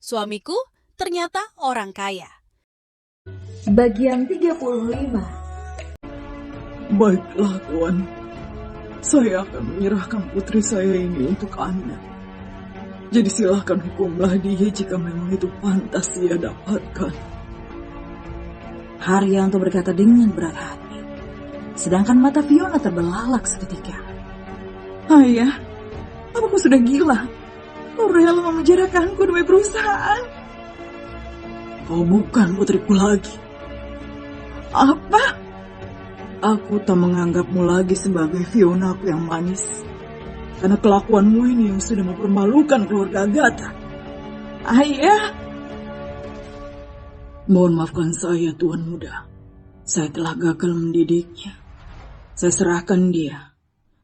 Suamiku ternyata orang kaya. Bagian 35. Baiklah, Tuan. Saya akan menyerahkan putri saya ini untuk Anda. Jadi silakan hukumlah dia jika memang itu pantas dia dapatkan. Haryanto berkata dengan berat hati. Sedangkan mata Fiona terbelalak seketika. Ayah, apa kau sudah gila? Kau rela memenjarakanku demi perusahaan? Kau bukan putriku lagi. Apa? Aku tak menganggapmu lagi sebagai Fionaku yang manis. Karena kelakuanmu ini yang sudah mempermalukan keluarga Agatha. Ayah! Mohon maafkan saya, Tuan Muda. Saya telah gagal mendidiknya. Saya serahkan dia.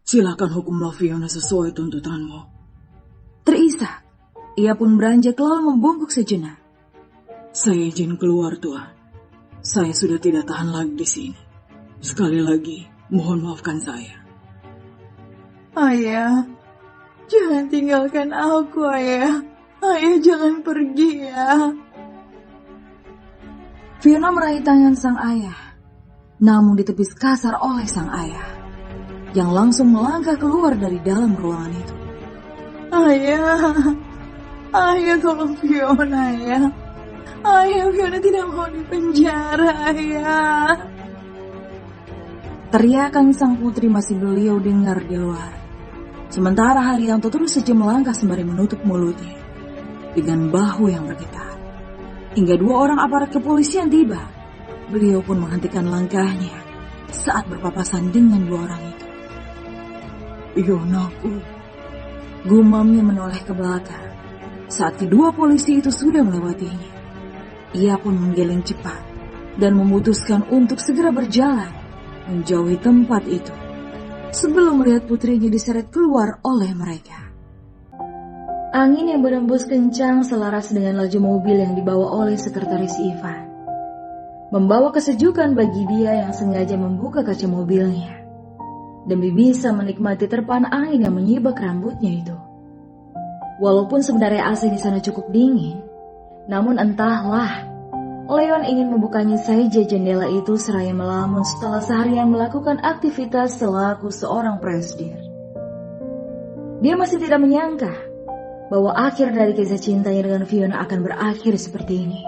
Silakan hukumlah Fiona sesuai tuntutanmu. Terisak. Ia pun beranjak lalu membungkuk sejenak. Saya izin keluar, Tuan. Saya sudah tidak tahan lagi di sini. Sekali lagi, mohon maafkan saya. Ayah, jangan tinggalkan aku, Ayah. Ayah, jangan pergi ya. Fiona meraih tangan sang ayah, namun ditepis kasar oleh sang ayah, yang langsung melangkah keluar dari dalam ruangan itu. Ayah, Ayah tolong Fiona ya. Ayah, Fiona tidak mau dipenjara, Ayah. Teriakan sang putri masih beliau dengar di luar. Sementara Haryanto terus saja melangkah sembari menutup mulutnya dengan bahu yang bergetar. Hingga dua orang aparat kepolisian tiba. Beliau pun menghentikan langkahnya saat berpapasan dengan dua orang itu. Fionaku, gumamnya menoleh ke belakang saat kedua polisi itu sudah melewatinya. Ia pun menggeleng cepat dan memutuskan untuk segera berjalan menjauhi tempat itu sebelum melihat putrinya diseret keluar oleh mereka. Angin yang berembus kencang selaras dengan laju mobil yang dibawa oleh sekretaris Ivan, membawa kesejukan bagi dia yang sengaja membuka kaca mobilnya demi bisa menikmati terpaan angin yang menyibak rambutnya itu. Walaupun sebenarnya AC di sana cukup dingin, namun entahlah, Leon ingin membukanya saja jendela itu seraya melamun setelah seharian melakukan aktivitas selaku seorang presidir. Dia masih tidak menyangka bahwa akhir dari kisah cintanya dengan Fiona akan berakhir seperti ini.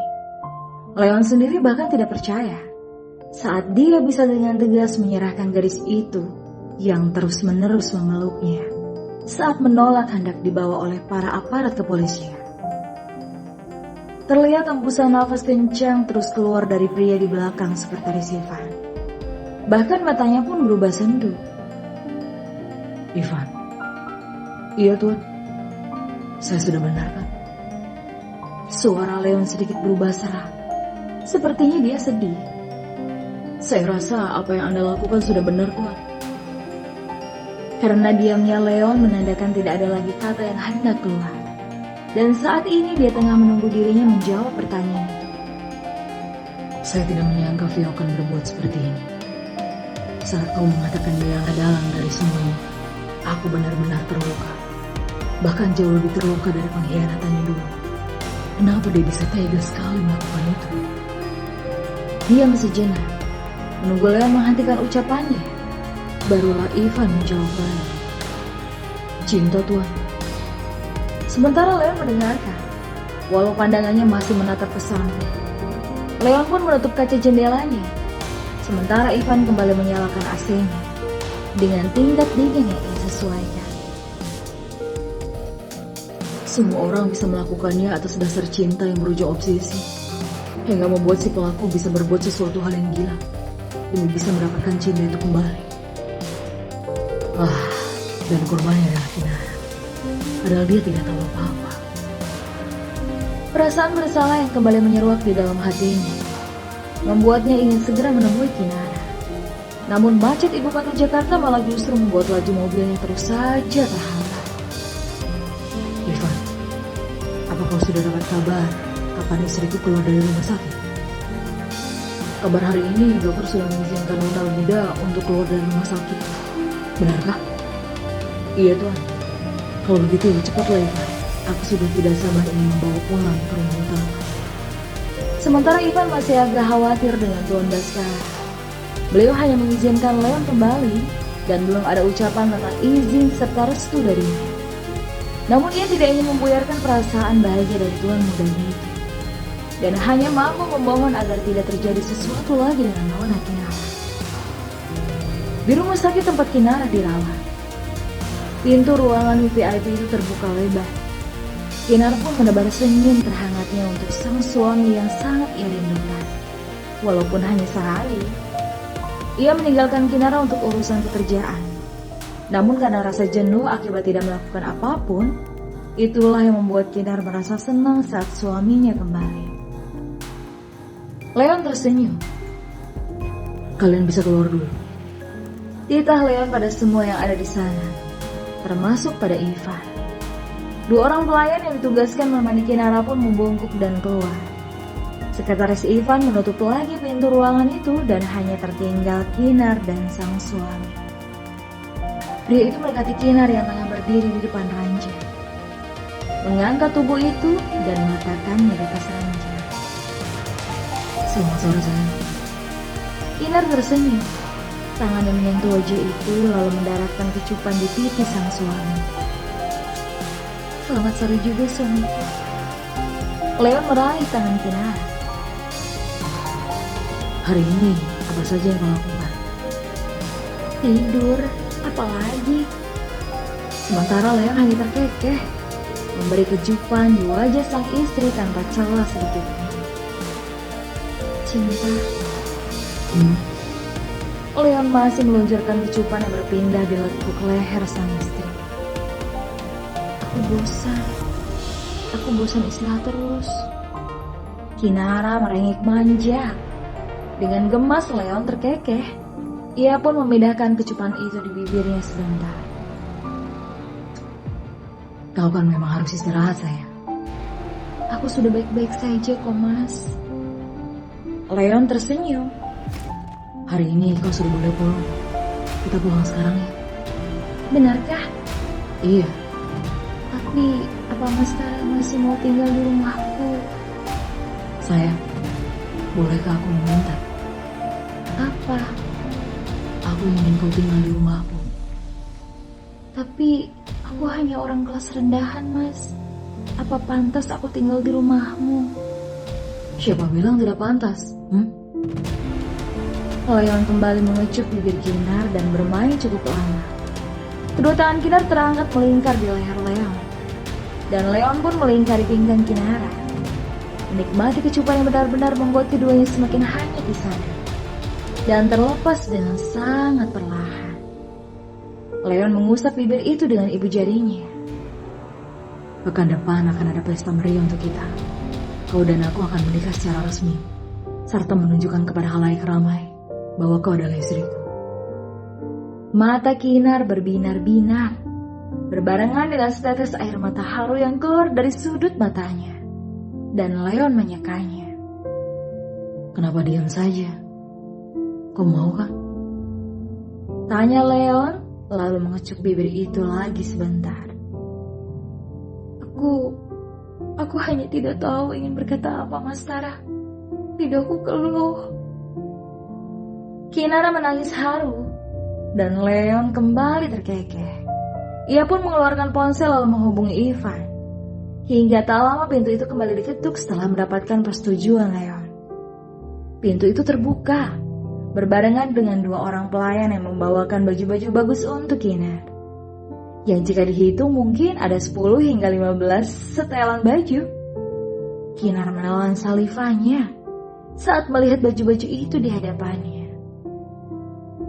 Leon sendiri bahkan tidak percaya saat dia bisa dengan tegas menyerahkan gadis itu yang terus-menerus memeluknya saat menolak hendak dibawa oleh para aparat kepolisian. Terlihat hembusan nafas kencang terus keluar dari pria di belakang sekretaris Ivan. Bahkan matanya pun berubah sendu. Ivan. Iya, Tuan. Saya sudah benar, kan? Suara Leon sedikit berubah serak. Sepertinya dia sedih. Saya rasa apa yang Anda lakukan sudah benar, Tuan. Karena diamnya Leon menandakan tidak ada lagi kata yang hendak keluar. Dan saat ini dia tengah menunggu dirinya menjawab pertanyaan itu. Saya tidak menyangka Vio akan berbuat seperti ini. Saat kau mengatakan dia yang dalang dari semua ini, aku benar-benar terluka. Bahkan jauh lebih terluka dari pengkhianatannya dulu. Kenapa dia bisa tega sekali melakukan itu? Diam sejenak, menunggu Leon menghentikan ucapannya. Barulah Ivan menjawab lagi. Cinta, Tuan. Sementara Leon mendengarkan, walau pandangannya masih menatap ke samping. Leon pun menutup kaca jendelanya. Sementara Ivan kembali menyalakan AC-nya dengan tingkat dingin yang ia sesuaikan. Semua orang bisa melakukannya atas dasar cinta yang berujung obsesi, hingga membuat si pelaku bisa berbuat sesuatu hal yang gila demi bisa mendapatkan cinta itu kembali. Dan korbannya adalah Kinara. Padahal dia tidak tahu apa-apa. Perasaan bersalah yang kembali menyeruak di dalam hatinya membuatnya ingin segera menemui Kinara. Namun macet ibu kota Jakarta malah justru membuat laju mobilnya terus saja terhambat. Ivan, apa kau sudah dapat kabar kapan istriku keluar dari rumah sakit? Kabar hari ini dokter sudah mengizinkan Nona Muda untuk keluar dari rumah sakit. Benarkah? Iya, Tuan. Kalau begitu cepatlah, Ivan. Aku sudah tidak sabar ingin membawa pulang ke rumah utama. Sementara Ivan masih agak khawatir dengan Tuan Baskara. Beliau hanya mengizinkan Leon kembali dan belum ada ucapan tentang izin serta restu darinya. Namun ia tidak ingin membuyarkan perasaan bahagia dari tuan mudanya itu, dan hanya mampu memohon agar tidak terjadi sesuatu lagi dengan Nona Kinara. Di rumah sakit tempat Kinara dirawat, pintu ruangan VIP itu terbuka lebar. Kinara pun menebar senyum terhangatnya untuk sang suami yang sangat ia rindukan. Walaupun hanya sehari, ia meninggalkan Kinara untuk urusan pekerjaan. Namun karena rasa jenuh akibat tidak melakukan apapun, itulah yang membuat Kinara merasa senang saat suaminya kembali. Leon tersenyum. Kalian bisa keluar dulu. Titah Leon pada semua yang ada di sana, termasuk pada Ivan. Dua orang pelayan yang ditugaskan menemani Kinara pun membungkuk dan keluar. Sekretaris Ivan menutup lagi pintu ruangan itu dan hanya tertinggal Kinar dan sang suami. Pria itu mendekati Kinar yang tengah berdiri di depan ranjang, mengangkat tubuh itu dan meletakkannya di atas ranjang. Selamat sore sayang. Kinar tersenyum. Tangannya menyentuh wajah itu lalu mendaratkan kecupan di pipi sang suami. Selamat sore juga suamiku. Leon meraih tangan Kinar. Hari ini apa saja yang kau lakukan? Tidur, apalagi? Sementara Leon hanya terkekeh, memberi kejupan di wajah sang istri tanpa celah sedikit pun. Cinta. Leon masih meluncurkan kecupan yang berpindah di lekuk leher sang istri. Aku bosan istirahat terus. Kinara merengek manja. Dengan gemas Leon terkekeh. Ia pun memindahkan kecupan itu di bibirnya sebentar. Kau kan memang harus istirahat sayang. Aku sudah baik-baik saja kok mas. Leon tersenyum. Hari ini kau sudah boleh pulang. Kita pulang sekarang ya. Benarkah? Iya. Tapi apa mas Tara masih mau tinggal di rumahku? Sayang, bolehkah aku meminta? Apa? Aku ingin kau tinggal di rumahku. Tapi aku hanya orang kelas rendahan mas. Apa pantas aku tinggal di rumahmu? Siapa bilang tidak pantas? Leon kembali mengecup bibir Kinar dan bermain cukup lama. Kedua tangan Kinar terangkat melingkar di leher Leon. Dan Leon pun melingkari pinggang Kinara. Menikmati kecupan yang benar-benar membuat keduanya semakin hanyut di sana. Dan terlepas dengan sangat perlahan. Leon mengusap bibir itu dengan ibu jarinya. Pekan depan akan ada pesta meriah untuk kita. Kau dan aku akan menikah secara resmi, serta menunjukkan kepada khalayak ramai bahwa kau adalah istriku. Mata Kinar berbinar-binar, berbarengan dengan setetes air mata haru yang keluar dari sudut matanya. Dan Leon menyekanya. Kenapa diam saja? Kau mau kan? Tanya Leon, lalu mengecup bibir itu lagi sebentar. Aku hanya tidak tahu ingin berkata apa Mas Tara. Lidahku keluh. Kinara menangis haru, dan Leon kembali terkekeh. Ia pun mengeluarkan ponsel lalu menghubungi Ivan. Hingga tak lama pintu itu kembali diketuk setelah mendapatkan persetujuan Leon. Pintu itu terbuka, berbarengan dengan dua orang pelayan yang membawakan baju-baju bagus untuk Kinar. Yang jika dihitung mungkin ada 10 hingga 15 setelan baju. Kinar menelan salivanya saat melihat baju-baju itu di hadapannya.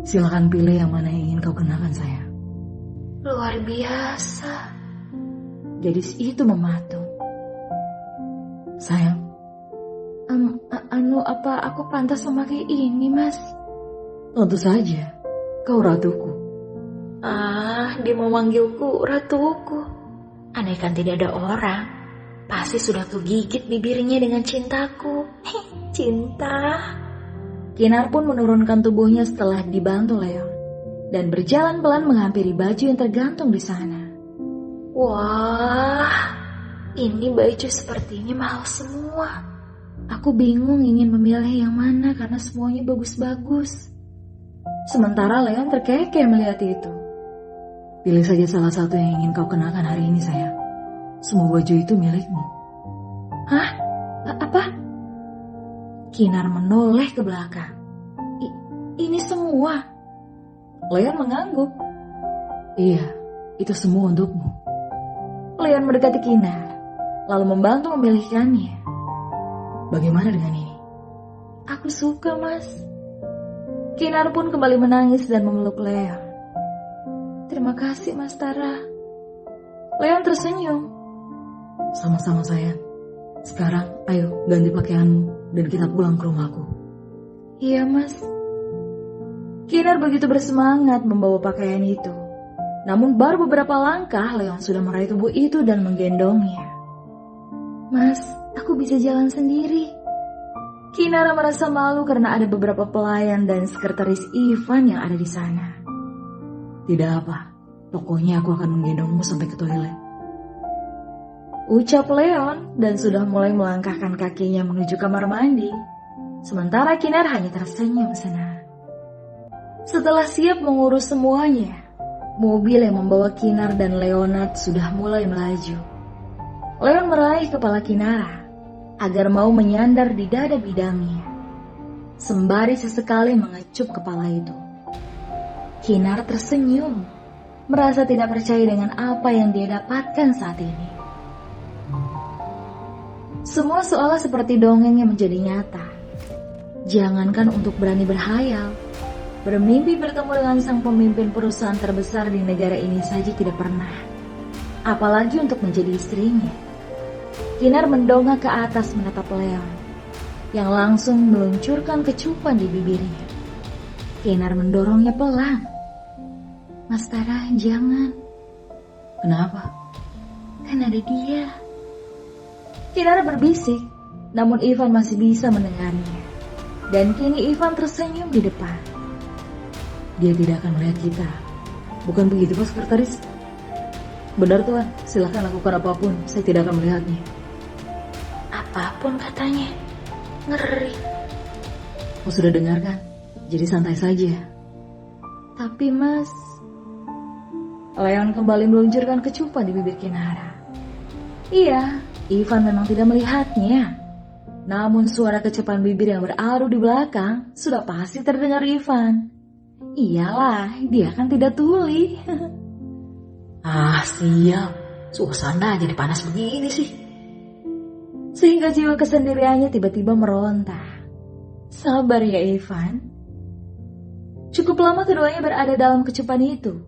Silakan pilih yang mana yang ingin kau kenakan sayang. Luar biasa. Gadis itu mematung. Sayang. Apa aku pantas memakai ini, Mas? Tentu saja. Kau ratuku. Dia memanggilku ratuku. Andaikan tidak ada orang, pasti sudah kugigit bibirnya dengan cintaku. Cinta. Kinar pun menurunkan tubuhnya setelah dibantu Leon dan berjalan pelan menghampiri baju yang tergantung di sana. Wah, Ini baju seperti ini mahal semua. Aku bingung ingin memilih yang mana karena semuanya bagus-bagus. Sementara Leon terkekeh melihat itu. Pilih saja salah satu yang ingin kau kenakan hari ini, sayang. Semua baju itu milikmu. Hah? Apa? Kinar menoleh ke belakang. Ini semua? Leon mengangguk. Iya, itu semua untukmu. Leon mendekati Kinar, lalu membantu memilihkannya. Bagaimana dengan ini? Aku suka, Mas. Kinar pun kembali menangis dan memeluk Leon. Terima kasih, Mas Tara. Leon tersenyum. Sama-sama, sayang. Sekarang, ayo ganti pakaianmu dan kita pulang ke rumahku. Iya, Mas. Kinar begitu bersemangat membawa pakaian itu. Namun baru beberapa langkah, Leon sudah meraih tubuh itu dan menggendongnya. Mas, aku bisa jalan sendiri. Kinar merasa malu karena ada beberapa pelayan dan sekretaris Ivan yang ada di sana. Tidak apa, pokoknya aku akan menggendongmu sampai ke toilet. Ucap Leon dan sudah mulai melangkahkan kakinya menuju kamar mandi. Sementara Kinar hanya tersenyum senang. Setelah siap mengurus semuanya, mobil yang membawa Kinar dan Leonard sudah mulai melaju. Leon meraih kepala Kinara agar mau menyandar di dada bidangnya, sembari sesekali mengecup kepala itu. Kinar tersenyum, merasa tidak percaya dengan apa yang dia dapatkan saat ini. Semua seolah seperti dongeng yang menjadi nyata. Jangankan untuk berani berhayal, bermimpi bertemu dengan sang pemimpin perusahaan terbesar di negara ini saja tidak pernah. Apalagi untuk menjadi istrinya. Kinar mendongak ke atas menatap Leon, yang langsung meluncurkan kecupan di bibirnya. Kinar mendorongnya pelan. Mas Tara, jangan. Kenapa? Kan ada dia. Kinar berbisik, namun Ivan masih bisa mendengarnya. Dan kini Ivan tersenyum di depan. Dia tidak akan melihat kita. Bukan begitu, Pak Sekretaris? Benar, Tuan. Silahkan lakukan apapun. Saya tidak akan melihatnya. Apapun katanya. Ngeri. Kau sudah dengar kan? Jadi santai saja. Tapi Mas... Leon kembali meluncurkan kecupan di bibir Kinara. Iya, Ivan memang tidak melihatnya. Namun suara kecupan bibir yang beradu di belakang sudah pasti terdengar Ivan. Iyalah, dia kan tidak tuli. Sial. Suasana jadi panas begini sih. Sehingga jiwa kesendiriannya tiba-tiba meronta. Sabar ya Ivan. Cukup lama keduanya berada dalam kecupan itu,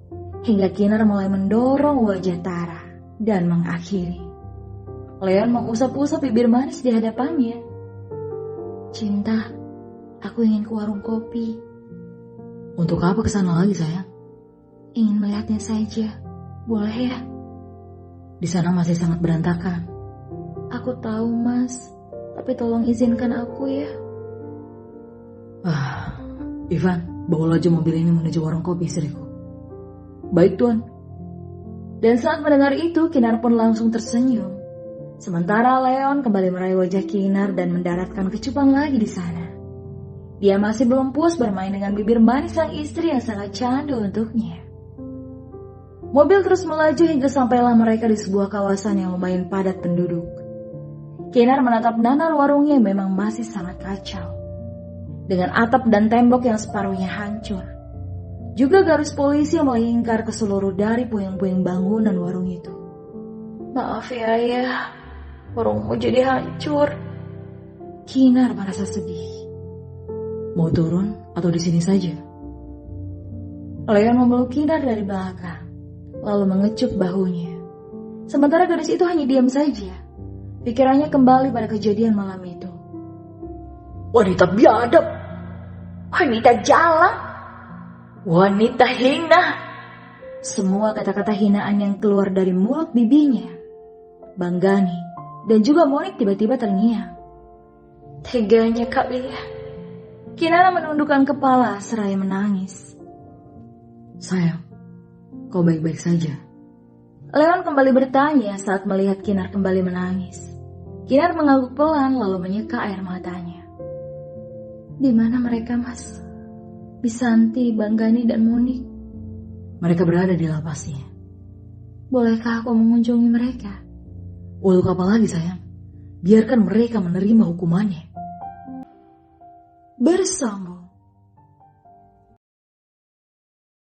hingga Kinar mulai mendorong wajah Tara dan mengakhiri. Leon mengusap-usap bibir manis di hadapannya. Cinta, aku ingin ke warung kopi. Untuk apa kesana lagi, sayang? Ingin melihatnya saja, boleh ya? Di sana masih sangat berantakan. Aku tahu, Mas, tapi tolong izinkan aku ya. Ivan, bawa laju mobil ini menuju warung kopi istriku. Baik, Tuan. Dan saat mendengar itu, Kinar pun langsung tersenyum. Sementara Leon kembali meraih wajah Kinar dan mendaratkan kecupan lagi di sana. Dia masih belum puas bermain dengan bibir manis sang istri yang sangat candu untuknya. Mobil terus melaju hingga sampailah mereka di sebuah kawasan yang lumayan padat penduduk. Kinar menatap nanar warungnya yang memang masih sangat kacau. Dengan atap dan tembok yang separuhnya hancur. Juga garis polisi yang melingkar ke seluruh dari puing-puing bangunan warung itu. Maaf ya ayah, warungmu jadi hancur. Kinar merasa sedih. Mau turun atau di sini saja? Leon memeluk Kinar dari belakang, lalu mengecup bahunya. Sementara gadis itu hanya diam saja. Pikirannya kembali pada kejadian malam itu. Wanita biadab, wanita jalan, wanita hina. Semua kata-kata hinaan yang keluar dari mulut bibinya, Bang Gani, dan juga Monik tiba-tiba terngiang. Teganya kalian. Kinara menundukkan kepala seraya menangis. Sayang, kau baik-baik saja. Leon kembali bertanya saat melihat Kinar kembali menangis. Kinar mengangguk pelan lalu menyeka air matanya. Di mana mereka, Mas? Bisanti, Banggani, dan Monik. Mereka berada di lapasnya. Bolehkah aku mengunjungi mereka? Untuk apa lagi sayang? Biarkan mereka menerima hukumannya. Bersambung.